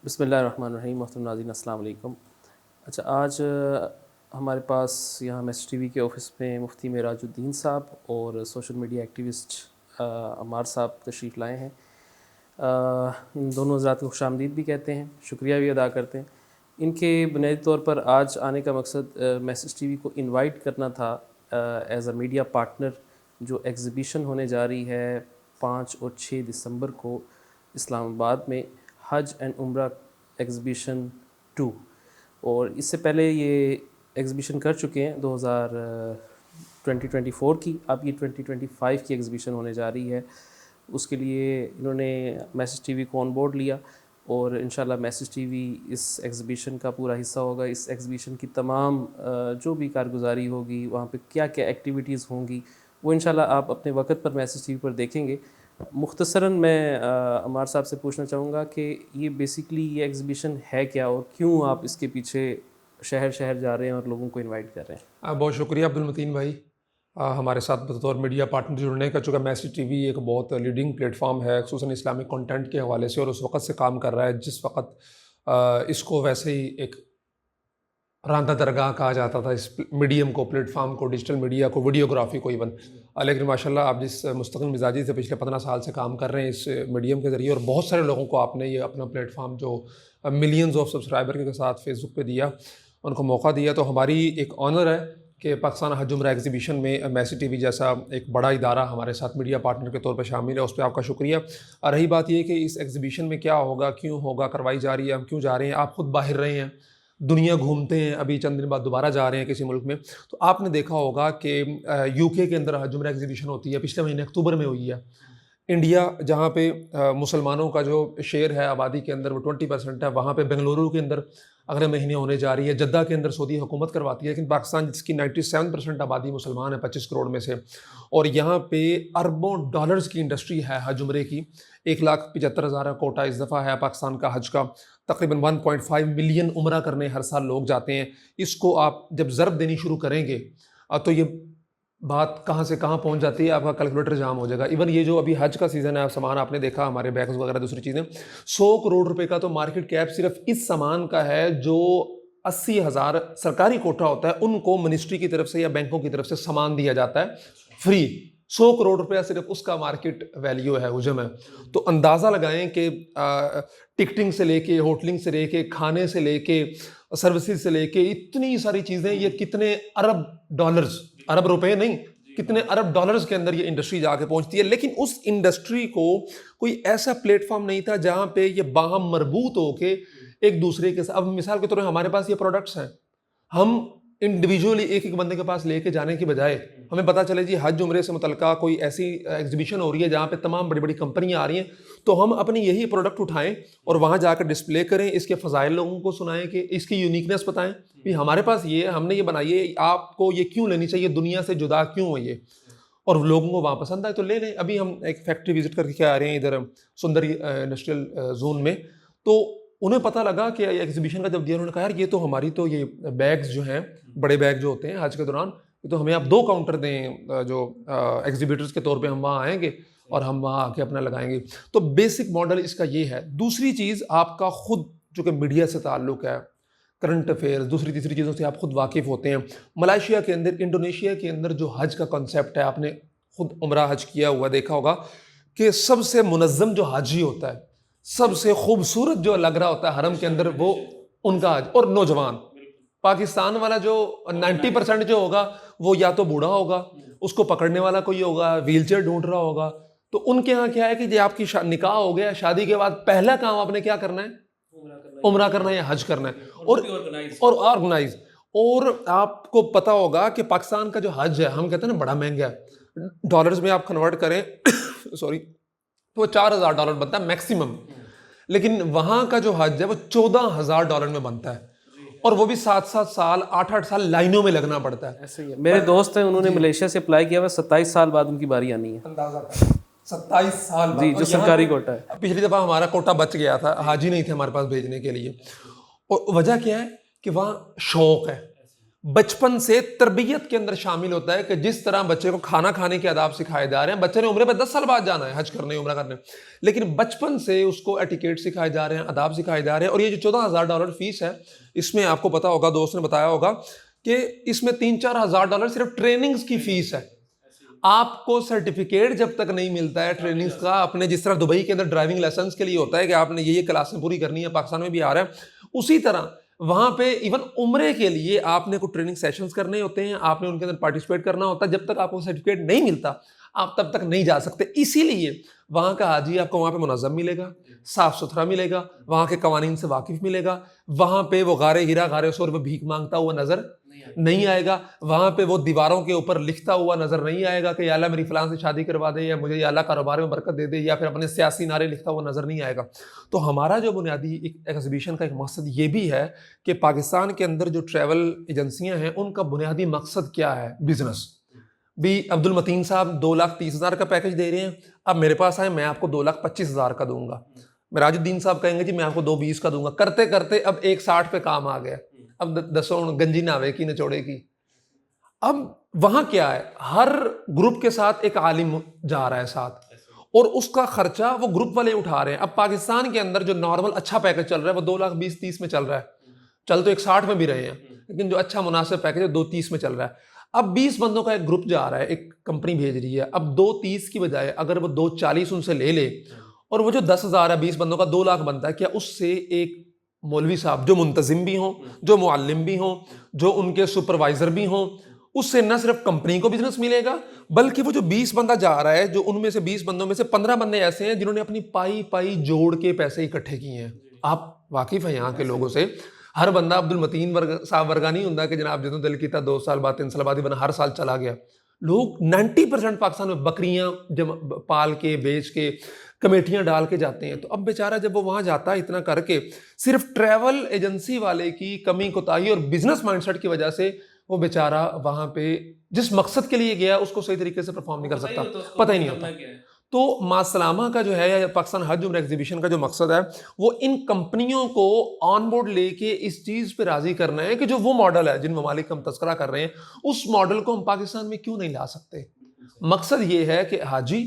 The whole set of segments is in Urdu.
بسم اللہ الرحمن الرحیم. محترم ناظرین السلام علیکم. اچھا، آج ہمارے پاس یہاں میس ٹی وی کے آفس میں مفتی معراج الدین صاحب اور سوشل میڈیا ایکٹیوسٹ عمار صاحب تشریف لائے ہیں. ان دونوں حضرات کو خوش آمدید بھی کہتے ہیں، شکریہ بھی ادا کرتے ہیں. ان کے بنیادی طور پر آج آنے کا مقصد میس ٹی وی کو انوائٹ کرنا تھا ایز اے میڈیا پارٹنر، جو ایگزیبیشن ہونے جا رہی ہے 5 اور 6 دسمبر کو اسلام آباد میں، حج اینڈ عمرہ ایگزیبیشن 2. اور اس سے پہلے یہ ایگزیبیشن کر چکے ہیں 2024 کی. اب یہ 2025 کی ایگزیبیشن ہونے جا رہی ہے. اس کے لیے انہوں نے میسج ٹی وی کو آن بورڈ لیا، اور انشاءاللہ میسج ٹی وی اس ایگزیبیشن کا پورا حصہ ہوگا. اس ایگزیبیشن کی تمام جو بھی کارگزاری ہوگی، وہاں پہ کیا کیا ایکٹیویٹیز ہوں گی، وہ انشاءاللہ آپ اپنے وقت پر میسج ٹی وی پر دیکھیں گے. مختصراً میں عمار صاحب سے پوچھنا چاہوں گا کہ یہ بیسیکلی یہ ایگزیبیشن ہے کیا، اور کیوں آپ اس کے پیچھے شہر شہر جا رہے ہیں اور لوگوں کو انوائٹ کر رہے ہیں؟ بہت شکریہ عبد المتین بھائی ہمارے ساتھ بطور میڈیا پارٹنر جڑنے کا. چونکہ میسج ٹی وی ایک بہت لیڈنگ پلیٹ فارم ہے خصوصاً اسلامک کنٹینٹ کے حوالے سے، اور اس وقت سے کام کر رہا ہے جس وقت اس کو ویسے ہی ایک راندہ درگاہ کہا جاتا تھا، اس میڈیم کو، پلیٹ فارم کو، ڈیجیٹل میڈیا کو، ویڈیوگرافی کو ایون. لیکن ماشاءاللہ آپ جس مستقل مزاجی سے پچھلے 15 سال سے کام کر رہے ہیں اس میڈیم کے ذریعے، اور بہت سارے لوگوں کو آپ نے یہ اپنا پلیٹ فارم جو ملینز آف سبسکرائبر کے ساتھ فیس بک پہ دیا، ان کو موقع دیا، تو ہماری ایک آنر ہے کہ پاکستان حج عمرہ ایگزیبیشن میں میسی ٹی وی جیسا ایک بڑا ادارہ ہمارے ساتھ میڈیا پارٹنر کے طور پہ شامل ہے. اس پہ آپ کا شکریہ. اور رہی بات یہ کہ اس ایگزیبیشن میں کیا ہوگا، کیوں ہوگا، کروائی جا رہی ہے، ہم کیوں جا رہے ہیں، آپ خود باہر رہے ہیں، دنیا گھومتے ہیں، ابھی چند دن بعد دوبارہ جا رہے ہیں کسی ملک میں، تو آپ نے دیکھا ہوگا کہ یو کے اندر حج عمرہ ایگزیبیشن ہوتی ہے، پچھلے مہینے اکتوبر میں ہوئی ہے. انڈیا جہاں پہ مسلمانوں کا جو شیئر ہے آبادی کے اندر وہ 20% ہے، وہاں پہ بنگلورو کے اندر اگلے مہینے ہونے جا رہی ہے. جدہ کے اندر سعودی حکومت کرواتی ہے، لیکن پاکستان جس کی 97% آبادی مسلمان ہے 25 کروڑ میں سے، اور یہاں پہ اربوں ڈالرز کی انڈسٹری ہے حج عمرے کی. 1,75,000 کوٹا اس دفعہ ہے پاکستان کا حج کا. تقریباً 1.5 ملین عمرہ کرنے ہر سال لوگ جاتے ہیں. اس کو آپ جب ضرب دینی شروع کریں گے تو یہ بات کہاں سے کہاں پہنچ جاتی ہے، آپ کا کیلکولیٹر جام ہو جائے گا. ایون یہ جو ابھی حج کا سیزن ہے، سامان آپ نے دیکھا، ہمارے بیگز وغیرہ دوسری چیزیں، 100 کروڑ روپے کا تو مارکیٹ کیپ صرف اس سامان کا ہے. جو 80,000 سرکاری کوٹا ہوتا ہے ان کو منسٹری کی طرف سے یا بینکوں کی طرف سے سامان دیا جاتا ہے فری. 100 کروڑ روپیہ صرف اس کا مارکیٹ ویلیو ہے، حجم ہے. تو اندازہ لگائیں کہ ٹکٹنگ سے لے کے، ہوٹلنگ سے لے کے، کھانے سے لے کے، سروسز سے لے کے، اتنی ساری چیزیں، یہ کتنے ارب ڈالرز، ارب روپے نہیں، کتنے ارب ڈالرز کے اندر یہ انڈسٹری جا کے پہنچتی ہے. لیکن اس انڈسٹری کو کوئی ایسا پلیٹ فارم نہیں تھا جہاں پہ یہ باہم مربوط ہو کے ایک دوسرے کے ساتھ. اب مثال کے طور پر ہمارے پاس یہ پروڈکٹس ہیں، ہم انڈیویجولی ایک ایک بندے کے پاس لے کے جانے کی بجائے ہمیں پتہ چلے جی حج عمرے سے متعلقہ کوئی ایسی ایگزیبیشن ہو رہی ہے جہاں پہ تمام بڑی بڑی کمپنیاں آ رہی ہیں، تو ہم اپنی یہی پروڈکٹ اٹھائیں اور وہاں جا کر ڈسپلے کریں، اس کے فضائل لوگوں کو سنائیں، کہ اس کی یونیکنیس بتائیں کہ ہمارے پاس یہ ہے، ہم نے یہ بنائی ہے، آپ کو یہ کیوں لینی چاہیے، دنیا سے جدا کیوں ہے یہ، اور لوگوں کو وہاں پسند آئے تو لے لیں. ابھی ہم ایک فیکٹری وزٹ کر کے آ رہے ہیں ادھر سندری انڈسٹریل زون میں، تو انہیں پتہ لگا کہ ایگزیبیشن کا جب دیا، انہوں نے کہا یار یہ تو ہماری تو یہ بیگز جو ہیں، بڑے بیگ جو ہوتے ہیں حج کے دوران، یہ تو ہمیں آپ 2 کاؤنٹر دیں جو ایگزیبیٹرز کے طور پہ ہم وہاں آئیں گے اور ہم وہاں آ کے اپنا لگائیں گے. تو بیسک ماڈل اس کا یہ ہے. دوسری چیز، آپ کا خود چونکہ میڈیا سے تعلق ہے، کرنٹ افیئرز، دوسری تیسری چیزوں سے آپ خود واقف ہوتے ہیں. ملائیشیا کے اندر، انڈونیشیا کے اندر جو حج کا کنسیپٹ ہے، آپ نے خود عمرہ حج کیا ہوا دیکھا ہوگا کہ سب سے منظم جو حاجی ہوتا ہے، سب سے خوبصورت جو لگ رہا ہوتا ہے حرم کے اندر، وہ ان کا حج. اور نوجوان پاکستان والا جو 90% جو ہوگا وہ یا تو بوڑھا ہوگا، اس کو پکڑنے والا کوئی ہوگا، ویل چیئر ڈھونڈ رہا ہوگا. تو ان کے ہاں کیا ہے کہ جی آپ کی نکاح ہو گیا، شادی کے بعد پہلا کام آپ نے کیا کرنا ہے، عمرہ کرنا ہے یا حج کرنا ہے، اور آرگنائز. اور آپ کو پتا ہوگا کہ پاکستان کا جو حج ہے، ہم کہتے ہیں نا بڑا مہنگا ہے، ڈالرز میں آپ کنورٹ کریں سوری تو وہ $4,000 بنتا ہے میکسیمم. لیکن وہاں کا جو حج ہے وہ $14,000 میں بنتا ہے، اور وہ بھی 7 سال 8 سال لائنوں میں لگنا پڑتا ہے. ایسے ہی ہے. میرے دوست ہیں، انہوں نے ملیشیا سے اپلائی کیا ہوا، 27 سال بعد ان کی باری آنی ہے. اندازہ 27 سال بعد. جی، جو سرکاری کوٹا ہے. پچھلی دفعہ ہمارا کوٹا بچ گیا تھا، حاجی نہیں تھے ہمارے پاس بھیجنے کے لیے. اور وجہ کیا ہے کہ وہاں شوق ہے، بچپن سے تربیت کے اندر شامل ہوتا ہے کہ جس طرح بچے کو کھانا کھانے کے آداب سکھائے جا رہے ہیں. بچے نے عمرے پہ 10 سال بعد جانا ہے حج کرنے عمرہ کرنے, لیکن بچپن سے اس کو ایٹیکیٹ سکھائے جا رہے ہیں, آداب سکھائے جا رہے ہیں. اور یہ جو $14,000 فیس ہے, اس میں آپ کو پتا ہوگا, دوست نے بتایا ہوگا کہ اس میں $3-4 ہزار صرف ٹریننگز کی فیس ہے. آپ کو سرٹیفکیٹ جب تک نہیں ملتا ہے ٹریننگز کا, اپنے جس طرح دبئی کے اندر ڈرائیونگ لائسنس کے لیے ہوتا ہے کہ آپ نے یہ کلاسیں پوری کرنی ہے, پاکستان میں بھی آ رہا ہے, اسی طرح وہاں پہ ایون عمرے کے لیے آپ نے کوئی ٹریننگ سیشنز کرنے ہوتے ہیں, آپ نے ان کے اندر پارٹیسپیٹ کرنا ہوتا ہے. جب تک آپ کو سرٹیفکیٹ نہیں ملتا آپ تب تک نہیں جا سکتے. اسی لیے وہاں کا حاجی آپ کو وہاں پہ منظم ملے گا, صاف ستھرا ملے گا, وہاں کے قوانین سے واقف ملے گا. وہاں پہ وہ غار ہیرا غار سور پہ بھیک مانگتا ہوا نظر نہیں آئے گا. وہاں پہ وہ دیواروں کے اوپر لکھتا ہوا نظر نہیں آئے گا کہ یا اللہ میری فلاں سے شادی کروا دے, یا مجھے یا اللہ کاروبار میں برکت دے دے, یا پھر اپنے سیاسی نعرے لکھتا ہوا نظر نہیں آئے گا. تو ہمارا جو بنیادی ایگزیبیشن کا ایک مقصد یہ بھی ہے کہ پاکستان کے اندر جو ٹریول ایجنسیاں ہیں ان کا بنیادی مقصد کیا ہے, بزنس. بھی عبد المتین صاحب 2,30,000 کا پیکج دے رہے ہیں, اب میرے پاس آئے, میں آپ کو 2,25,000 کا دوں گا. مراج الدین صاحب کہیں گے جی میں آپ کو 2,20 کا دوں گا. کرتے کرتے اب 1,60 پہ کام آ گیا, اب دسوں گنجی ناوے کی نچوڑے کی. اب وہاں کیا ہے, ہر گروپ کے ساتھ ایک عالم جا رہا ہے ساتھ, اور اس کا خرچہ وہ گروپ والے اٹھا رہے ہیں. اب پاکستان کے اندر جو نارمل اچھا پیکج چل رہا ہے وہ 2,20,30 میں چل رہا ہے, چل تو 1,60 میں بھی رہے ہیں, لیکن جو اچھا مناسب پیکج ہے 2,30 میں چل رہا ہے. اب 20 بندوں کا ایک گروپ جا رہا ہے, ایک کمپنی بھیج رہی ہے. اب 2,30 کی بجائے اگر وہ 2,40 ان سے لے لے, اور وہ جو 10,000 ہے 20 بندوں کا 2 لاکھ بنتا ہے, کیا اس سے ایک مولوی صاحب جو منتظم بھی ہوں, جو معلم بھی ہوں, جو ان کے سپروائزر بھی ہوں, اس سے نہ صرف کمپنی کو بزنس ملے گا, بلکہ وہ جو 20 بندہ جا رہا ہے, جو ان میں سے 20 بندوں میں سے 15 بندے ایسے ہیں جنہوں نے اپنی پائی جوڑ کے پیسے اکٹھے کیے ہیں. آپ واقف ہیں یہاں کے لوگوں سے, ہر بندہ عبد المتین صاحب ورگا نہیں ہوتا کہ جناب جتنا دل کیتا 2 سال بعد 3 سال بعد ہی بنا ہر سال چلا گیا. لوگ 90% پاکستان میں بکریاں پال کے بیچ کے کمیٹیاں ڈال کے جاتے ہیں. تو اب بیچارہ جب وہ وہاں جاتا ہے اتنا کر کے, صرف ٹریول ایجنسی والے کی کمی کوتاہی اور بزنس مائنڈ سیٹ کی وجہ سے وہ بیچارہ وہاں پہ جس مقصد کے لیے گیا اس کو صحیح طریقے سے پرفارم نہیں کر سکتا, پتہ ہی نہیں ہوتا. تو ماسلامہ کا جو ہے یا پاکستان حج عمرہ ایگزیبیشن کا جو مقصد ہے وہ ان کمپنیوں کو آن بورڈ لے کے اس چیز پہ راضی کرنا ہے کہ جو وہ ماڈل ہے جن ممالک کا ہم تذکرہ کر رہے ہیں, اس ماڈل کو ہم پاکستان میں کیوں نہیں لا سکتے. مقصد یہ ہے کہ حاجی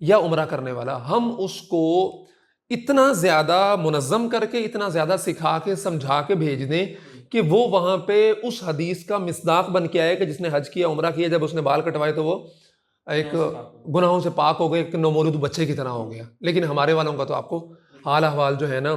یا عمرہ کرنے والا ہم اس کو اتنا زیادہ منظم کر کے, اتنا زیادہ سکھا کے سمجھا کے بھیج دیں کہ وہ وہاں پہ اس حدیث کا مصداق بن کے آئے کہ جس نے حج کیا عمرہ کیا, جب اس نے بال کٹوائے تو وہ ایک گناہوں سے پاک ہو گئے, ایک نومولود بچے کی طرح ہو گیا. لیکن ہمارے والوں کا تو آپ کو حال احوال جو ہے نا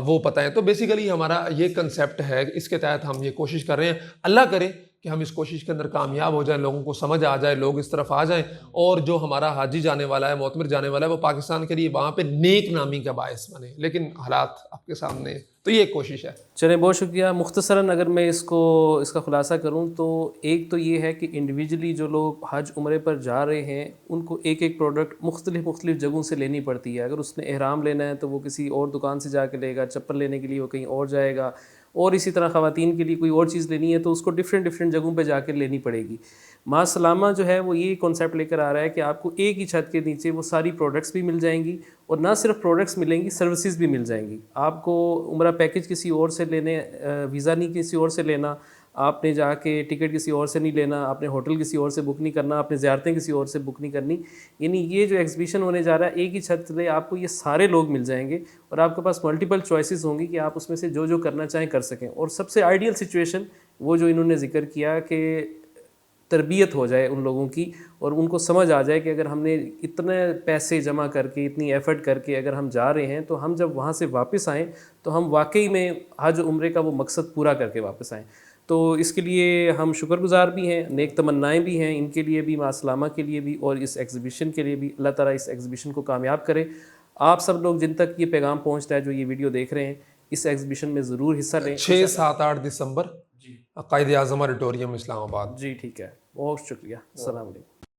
وہ پتہ ہے. تو بیسیکلی ہمارا یہ کنسیپٹ ہے, اس کے تحت ہم یہ کوشش کر رہے ہیں. اللہ کرے کہ ہم اس کوشش کے اندر کامیاب ہو جائیں, لوگوں کو سمجھ آ جائے, لوگ اس طرف آ جائیں, اور جو ہمارا حاجی جانے والا ہے, معتمر جانے والا ہے, وہ پاکستان کے لیے وہاں پہ نیک نامی کا باعث بنے. لیکن حالات آپ کے سامنے, تو یہ ایک کوشش ہے. چلیں بہت شکریہ. مختصراً اگر میں اس کا خلاصہ کروں تو ایک تو یہ ہے کہ انڈیویجولی جو لوگ حج عمرے پر جا رہے ہیں ان کو ایک ایک پروڈکٹ مختلف جگہوں سے لینی پڑتی ہے. اگر اس نے احرام لینا ہے تو وہ کسی اور دکان سے جا کے لے گا, چپل لینے کے لیے وہ کہیں اور جائے گا, اور اسی طرح خواتین کے لیے کوئی اور چیز لینی ہے تو اس کو ڈفرینٹ جگہوں پہ جا کے لینی پڑے گی. ماں سلامہ جو ہے وہ یہ کانسیپٹ لے کر آ رہا ہے کہ آپ کو ایک ہی چھت کے نیچے وہ ساری پروڈکٹس بھی مل جائیں گی, اور نہ صرف پروڈکٹس ملیں گی, سروسز بھی مل جائیں گی. آپ کو عمرہ پیکج کسی اور سے لینے, ویزا نہیں کسی اور سے لینا, آپ نے جا کے ٹکٹ کسی اور سے نہیں لینا, آپ نے ہوٹل کسی اور سے بک نہیں کرنا, آپ نے زیارتیں کسی اور سے بک نہیں کرنی. یعنی یہ جو ایگزیبیشن ہونے جا رہا ہے ایک ہی چھت لے آپ کو یہ سارے لوگ مل جائیں گے, اور آپ کے پاس ملٹیپل چوائسیز ہوں گی کہ آپ اس میں سے جو کرنا چاہیں کر سکیں. اور سب سے آئیڈیل سچویشن وہ جو انہوں نے ذکر کیا کہ تربیت ہو جائے ان لوگوں کی, اور ان کو سمجھ آ جائے کہ اگر ہم نے اتنے پیسے جمع کر کے, اتنی ایفرٹ کر کے اگر ہم جا رہے ہیں تو ہم جب وہاں سے واپس آئیں تو ہم واقعی میں حج عمرے کا وہ مقصد پورا کر کے واپس آئیں. تو اس کے لیے ہم شکر گزار بھی ہیں, نیک تمنائیں بھی ہیں ان کے لیے بھی, ماں سلامہ کے لیے بھی, اور اس ایگزیبیشن کے لیے بھی. اللہ تعالیٰ اس ایگزیبیشن کو کامیاب کرے. آپ سب لوگ جن تک یہ پیغام پہنچتا ہے جو یہ ویڈیو دیکھ رہے ہیں, اس ایگزیبیشن میں ضرور حصہ لیں. 6, 7, 8 دسمبر قائد اعظم آڈیٹوریم اسلام آباد. جی ٹھیک ہے, بہت شکریہ. السلام علیکم.